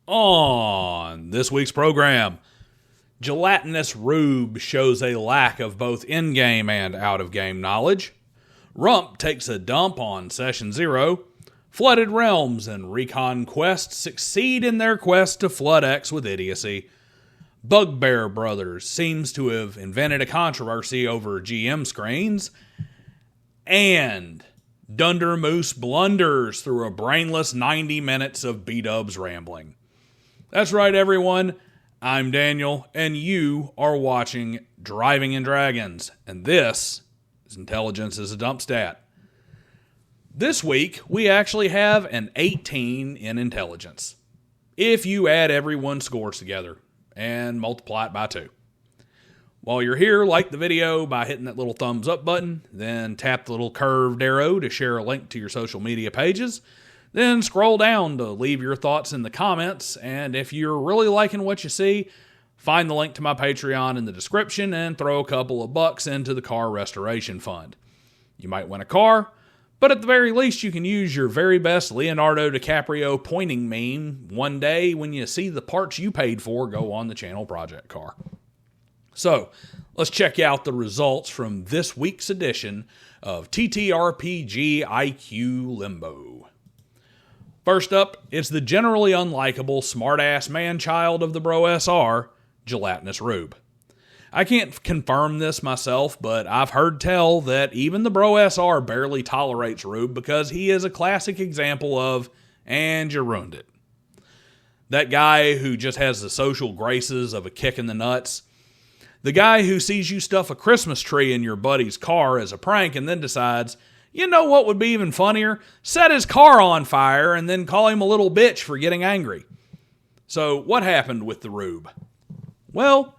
On this week's program, gelatinous Rube shows a lack of both in-game and out-of-game knowledge. Rump takes a dump on Session 0. Flooded Realms and Recon Quest succeed in their quest to flood X with idiocy. Bugbear Brothers seems to have invented a controversy over GM screens. And Dunder Moose blunders through a brainless 90 minutes of B-dubs rambling. That's right, everyone. I'm Daniel, and you are watching Driving in Dragons, and this is Intelligence is a Dump Stat. This week, we actually have an 18 in intelligence, if you add everyone's scores together and multiply it by 2. While you're here, like the video by hitting that little thumbs up button, then tap the little curved arrow to share a link to your social media pages. Then scroll down to leave your thoughts in the comments, and if you're really liking what you see, find the link to my Patreon in the description and throw a couple of bucks into the car restoration fund. You might win a car, but at the very least you can use your very best Leonardo DiCaprio pointing meme one day when you see the parts you paid for go on the channel project car. So, let's check out the results from this week's edition of TTRPG IQ Limbo. First up, it's the generally unlikable smart-ass man-child of the Bro SR, Gelatinous Rube. I can't confirm this myself, but I've heard tell that even the Bro SR barely tolerates Rube because he is a classic example of, and you ruined it. That guy who just has the social graces of a kick in the nuts. The guy who sees you stuff a Christmas tree in your buddy's car as a prank and then decides, you know what would be even funnier? Set his car on fire and then call him a little bitch for getting angry. So what happened with the Rube? Well,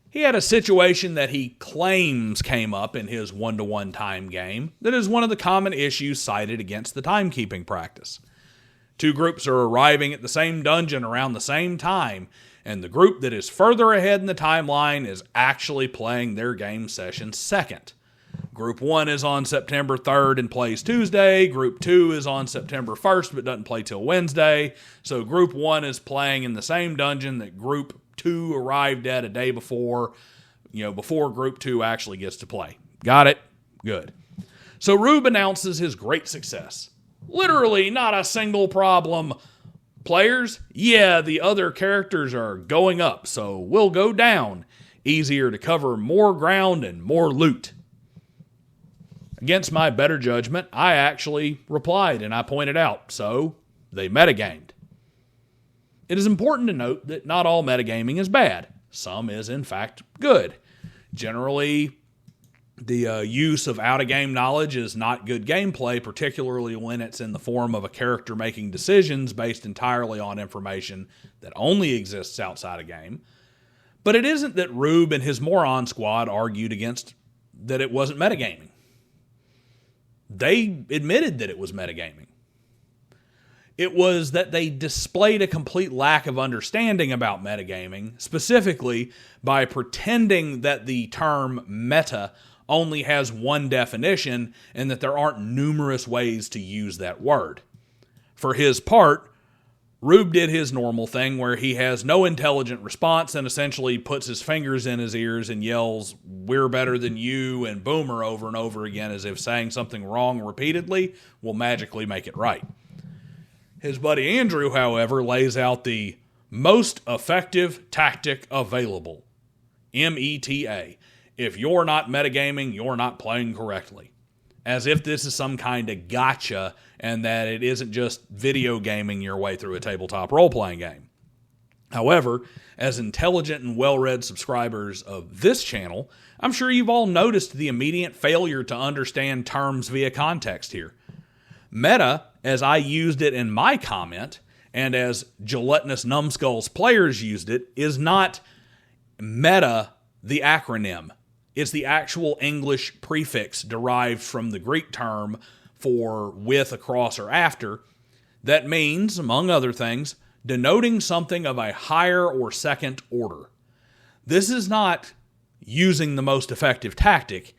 he had a situation that he claims came up in his 1-to-1 time game that is one of the common issues cited against the timekeeping practice. Two groups are arriving at the same dungeon around the same time, and the group that is further ahead in the timeline is actually playing their game session second. Group 1 is on September 3rd and plays Tuesday. Group 2 is on September 1st but doesn't play till Wednesday. So Group 1 is playing in the same dungeon that Group 2 arrived at a day before, before Group 2 actually gets to play. Got it? Good. So Rube announces his great success. Literally not a single problem. Players, yeah, the other characters are going up, so we'll go down. Easier to cover more ground and more loot. Against my better judgment, I actually replied and I pointed out, so they metagamed. It is important to note that not all metagaming is bad. Some is, in fact, good. Generally, the use of out-of-game knowledge is not good gameplay, particularly when it's in the form of a character making decisions based entirely on information that only exists outside a game. But it isn't that Rube and his Moron squad argued against that it wasn't metagaming. They admitted that it was metagaming. It was that they displayed a complete lack of understanding about metagaming, specifically by pretending that the term meta only has one definition and that there aren't numerous ways to use that word. For his part, Rube did his normal thing where he has no intelligent response and essentially puts his fingers in his ears and yells, "We're better than you," and "boomer" over and over again as if saying something wrong repeatedly will magically make it right. His buddy Andrew, however, lays out the most effective tactic available. META. If you're not metagaming, you're not playing correctly. As if this is some kind of gotcha and that it isn't just video gaming your way through a tabletop role-playing game. However, as intelligent and well-read subscribers of this channel, I'm sure you've all noticed the immediate failure to understand terms via context here. Meta, as I used it in my comment, and as Gelatinous Numbskull's players used it, is not meta, the acronym. It's the actual English prefix derived from the Greek term for with, across, or after. That means, among other things, denoting something of a higher or second order. This is not using the most effective tactic.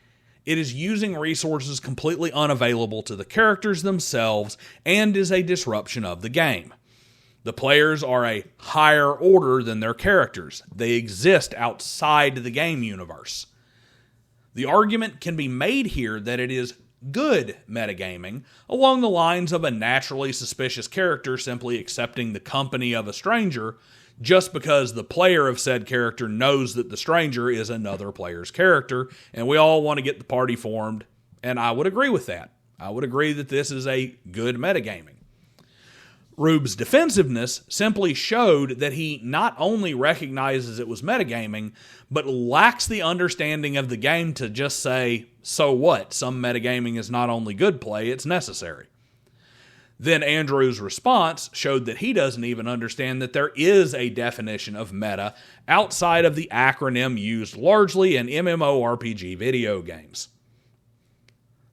It is using resources completely unavailable to the characters themselves and is a disruption of the game. The players are a higher order than their characters. They exist outside the game universe. The argument can be made here that it is good metagaming, along the lines of a naturally suspicious character simply accepting the company of a stranger just because the player of said character knows that the stranger is another player's character, and we all want to get the party formed, and I would agree with that. I would agree that this is a good metagaming. Rube's defensiveness simply showed that he not only recognizes it was metagaming, but lacks the understanding of the game to just say, so what? Some metagaming is not only good play, it's necessary. Then Andrew's response showed that he doesn't even understand that there is a definition of meta outside of the acronym used largely in MMORPG video games.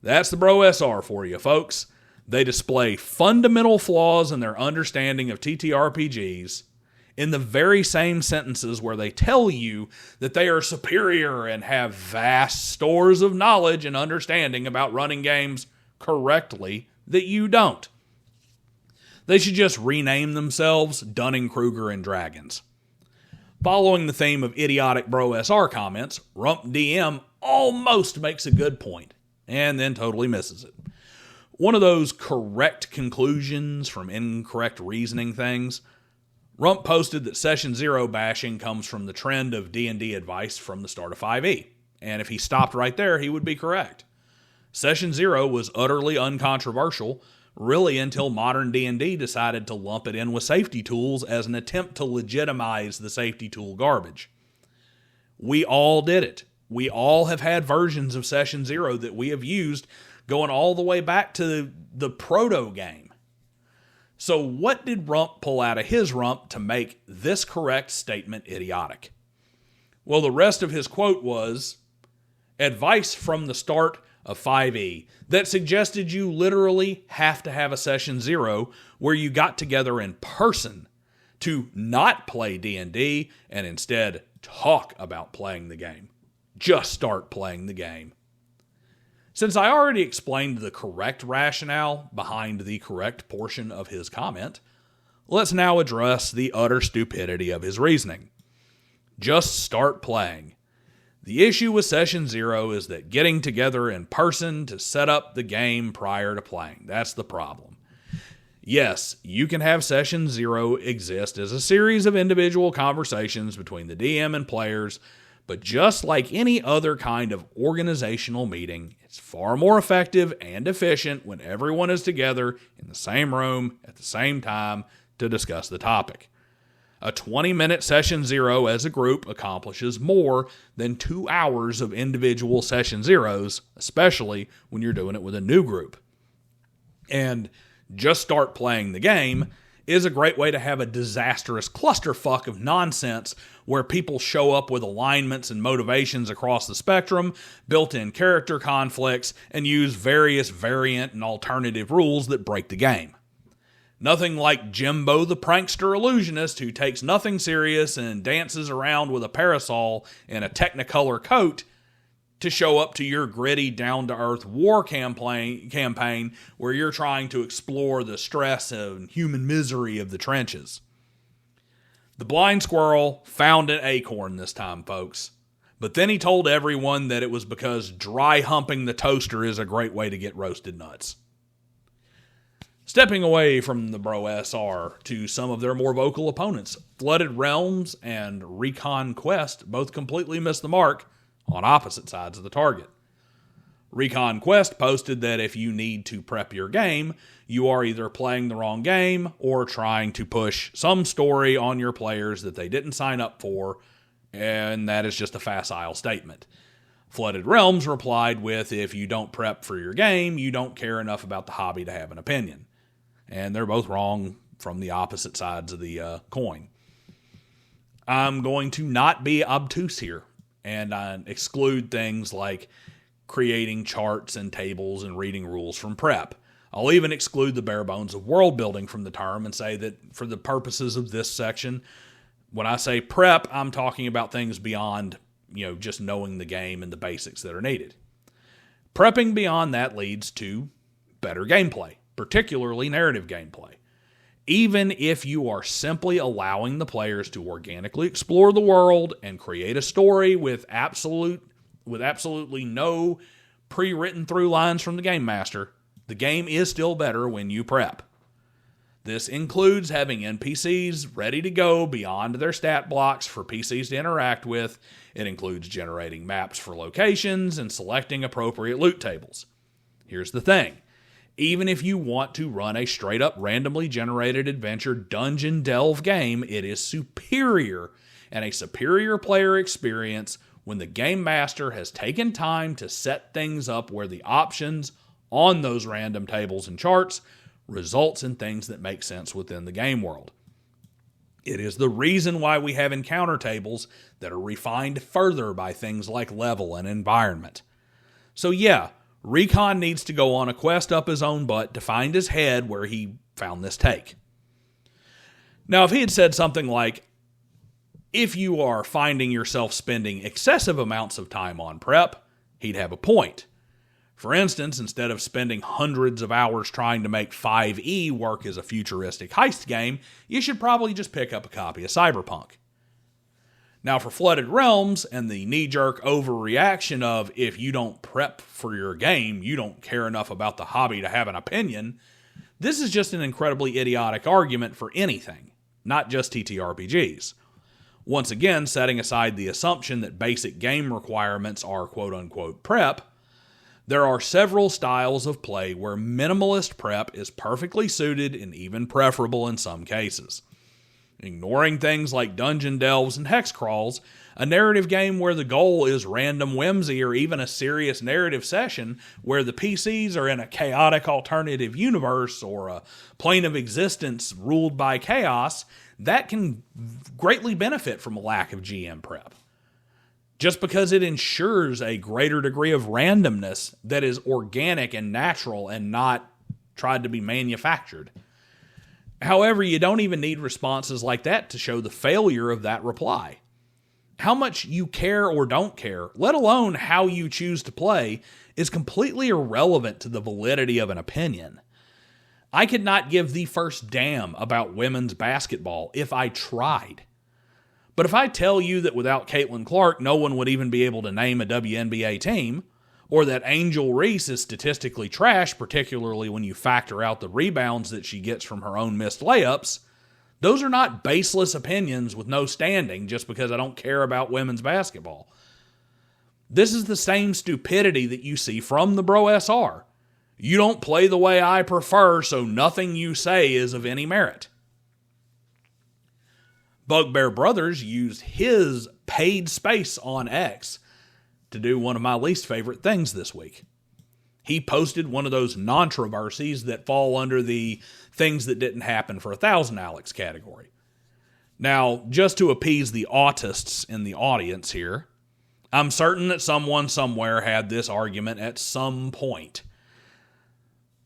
That's the Bro SR for you, folks. They display fundamental flaws in their understanding of TTRPGs in the very same sentences where they tell you that they are superior and have vast stores of knowledge and understanding about running games correctly that you don't. They should just rename themselves Dunning-Kruger and Dragons. Following the theme of idiotic Bro SR comments, Rump DM almost makes a good point and then totally misses it. One of those correct conclusions from incorrect reasoning things. Rump posted that Session 0 bashing comes from the trend of D&D advice from the start of 5e. And if he stopped right there, he would be correct. Session 0 was utterly uncontroversial, really until modern D&D decided to lump it in with safety tools as an attempt to legitimize the safety tool garbage. We all did it. We all have had versions of Session 0 that we have used going all the way back to the proto game. So what did Rump pull out of his rump to make this correct statement idiotic? Well, the rest of his quote was, advice from the start of 5e that suggested you literally have to have a Session 0 where you got together in person to not play D&D and instead talk about playing the game. Just start playing the game. Since I already explained the correct rationale behind the correct portion of his comment, let's now address the utter stupidity of his reasoning. Just start playing. The issue with Session 0 is that getting together in person to set up the game prior to playing. That's the problem. Yes, you can have Session 0 exist as a series of individual conversations between the DM and players, but just like any other kind of organizational meeting, it's far more effective and efficient when everyone is together in the same room at the same time to discuss the topic. A 20-minute Session 0 as a group accomplishes more than 2 hours of individual Session 0s, especially when you're doing it with a new group. And just start playing the game is a great way to have a disastrous clusterfuck of nonsense where people show up with alignments and motivations across the spectrum, built-in character conflicts, and use various variant and alternative rules that break the game. Nothing like Jimbo the prankster illusionist who takes nothing serious and dances around with a parasol and a Technicolor coat to show up to your gritty, down-to-earth war campaign where you're trying to explore the stress and human misery of the trenches. The blind squirrel found an acorn this time, folks. But then he told everyone that it was because dry humping the toaster is a great way to get roasted nuts. Stepping away from the Bro SR to some of their more vocal opponents, Flooded Realms and Recon Quest both completely missed the mark on opposite sides of the target. Recon Quest posted that if you need to prep your game, you are either playing the wrong game or trying to push some story on your players that they didn't sign up for, and that is just a facile statement. Flooded Realms replied with, if you don't prep for your game, you don't care enough about the hobby to have an opinion. And they're both wrong from the opposite sides of the coin. I'm going to not be obtuse here and exclude things like creating charts and tables and reading rules from prep. I'll even exclude the bare bones of world building from the term and say that for the purposes of this section, when I say prep, I'm talking about things beyond, just knowing the game and the basics that are needed. Prepping beyond that leads to better gameplay, particularly narrative gameplay. Even if you are simply allowing the players to organically explore the world and create a story with absolutely no pre-written through lines from the game master, the game is still better when you prep. This includes having NPCs ready to go beyond their stat blocks for PCs to interact with. It includes generating maps for locations and selecting appropriate loot tables. Here's the thing. Even if you want to run a straight-up randomly generated adventure dungeon delve game, it is superior and a superior player experience when the game master has taken time to set things up where the options on those random tables and charts results in things that make sense within the game world. It is the reason why we have encounter tables that are refined further by things like level and environment. So yeah, Recon needs to go on a quest up his own butt to find his head where he found this take. Now, if he had said something like, if you are finding yourself spending excessive amounts of time on prep, he'd have a point. For instance, instead of spending hundreds of hours trying to make 5E work as a futuristic heist game, you should probably just pick up a copy of Cyberpunk. Now, for Flooded Realms and the knee-jerk overreaction of if you don't prep for your game, you don't care enough about the hobby to have an opinion, this is just an incredibly idiotic argument for anything, not just TTRPGs. Once again, setting aside the assumption that basic game requirements are quote-unquote prep, there are several styles of play where minimalist prep is perfectly suited and even preferable in some cases. Ignoring things like dungeon delves and hex crawls, a narrative game where the goal is random whimsy, or even a serious narrative session where the PCs are in a chaotic alternative universe or a plane of existence ruled by chaos, that can greatly benefit from a lack of GM prep. Just because it ensures a greater degree of randomness that is organic and natural and not tried to be manufactured. However, you don't even need responses like that to show the failure of that reply. How much you care or don't care, let alone how you choose to play, is completely irrelevant to the validity of an opinion. I could not give the first damn about women's basketball if I tried. But if I tell you that without Caitlin Clark, no one would even be able to name a WNBA team, or that Angel Reese is statistically trash, particularly when you factor out the rebounds that she gets from her own missed layups, those are not baseless opinions with no standing just because I don't care about women's basketball. This is the same stupidity that you see from the Bro SR. You don't play the way I prefer, so nothing you say is of any merit. Bugbear Brothers used his paid space on X to do one of my least favorite things this week. He posted one of those controversies that fall under the things that didn't happen for 1,000 Alex category. Now, just to appease the autists in the audience here, I'm certain that someone somewhere had this argument at some point.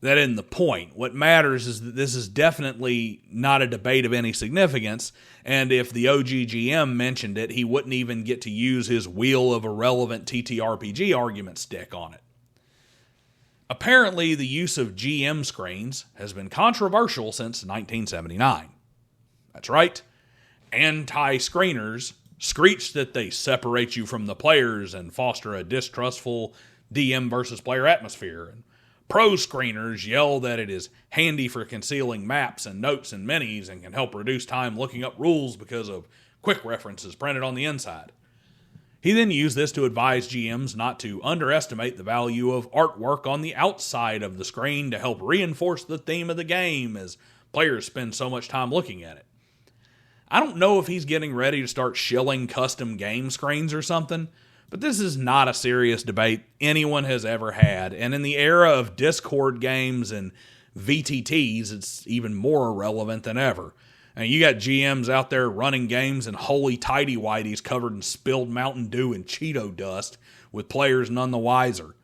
That isn't the point. What matters is that this is definitely not a debate of any significance, and if the OGGM mentioned it, he wouldn't even get to use his Wheel of Irrelevant TTRPG argument stick on it. Apparently, the use of GM screens has been controversial since 1979. That's right. Anti-screeners screech that they separate you from the players and foster a distrustful DM versus player atmosphere, and pro-screeners yell that it is handy for concealing maps and notes and minis and can help reduce time looking up rules because of quick references printed on the inside. He then used this to advise GMs not to underestimate the value of artwork on the outside of the screen to help reinforce the theme of the game as players spend so much time looking at it. I don't know if he's getting ready to start shilling custom game screens or something, but this is not a serious debate anyone has ever had, and in the era of Discord games and VTTs, it's even more irrelevant than ever. And you got GMs out there running games in holy tighty-whities covered in spilled Mountain Dew and Cheeto dust, with players none the wiser.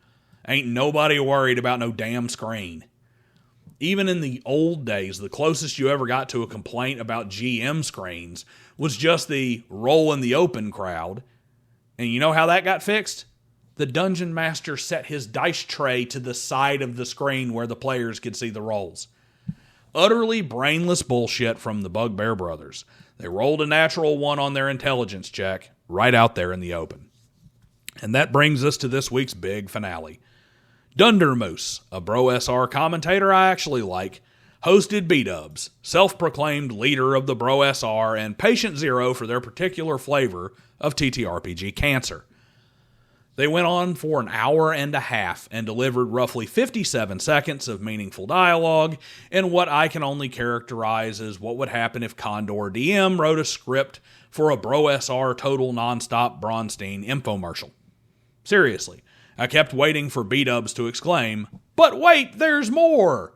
Ain't nobody worried about no damn screen. Even in the old days, the closest you ever got to a complaint about GM screens was just the roll in the open crowd. And you know how that got fixed? The dungeon master set his dice tray to the side of the screen where the players could see the rolls. Utterly brainless bullshit from the Bugbear brothers. They rolled a natural one on their intelligence check right out there in the open. And that brings us to this week's big finale. Dundermoose, a Bro SR commentator I actually like, hosted B-Dubs, self-proclaimed leader of the Bro SR and patient zero for their particular flavor of TTRPG cancer. They went on for an hour and a half and delivered roughly 57 seconds of meaningful dialogue in what I can only characterize as what would happen if Condor DM wrote a script for a Bro SR Total Nonstop Bronstein infomercial. Seriously, I kept waiting for B-Dubs to exclaim, "But wait, there's more!"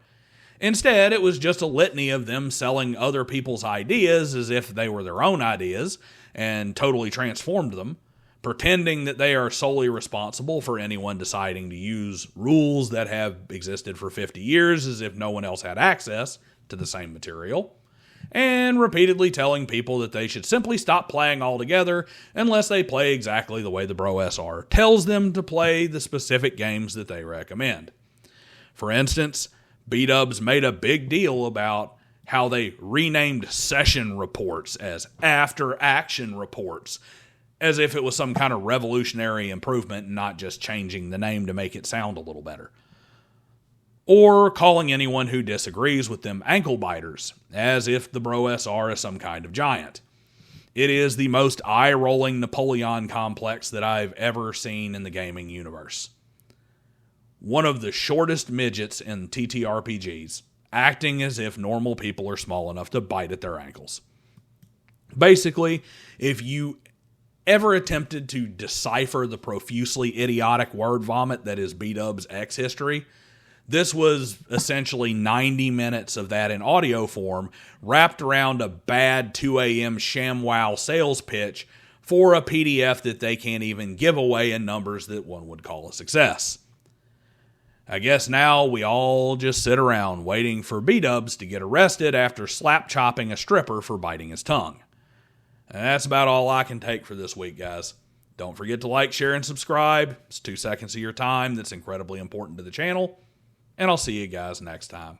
Instead, it was just a litany of them selling other people's ideas as if they were their own ideas and totally transformed them, pretending that they are solely responsible for anyone deciding to use rules that have existed for 50 years as if no one else had access to the same material, and repeatedly telling people that they should simply stop playing altogether unless they play exactly the way the Bro SR tells them to play the specific games that they recommend. For instance, B-Dubs made a big deal about how they renamed session reports as after-action reports, as if it was some kind of revolutionary improvement and not just changing the name to make it sound a little better. Or calling anyone who disagrees with them ankle biters, as if the Bro SR is some kind of giant. It is the most eye-rolling Napoleon complex that I've ever seen in the gaming universe. One of the shortest midgets in TTRPGs, acting as if normal people are small enough to bite at their ankles. Basically, if you ever attempted to decipher the profusely idiotic word vomit that is B-Dub's X history, this was essentially 90 minutes of that in audio form, wrapped around a bad 2 a.m. ShamWow sales pitch for a PDF that they can't even give away in numbers that one would call a success. I guess now we all just sit around waiting for B-Dubs to get arrested after slap-chopping a stripper for biting his tongue. And that's about all I can take for this week, guys. Don't forget to like, share, and subscribe. It's 2 seconds of your time that's incredibly important to the channel. And I'll see you guys next time.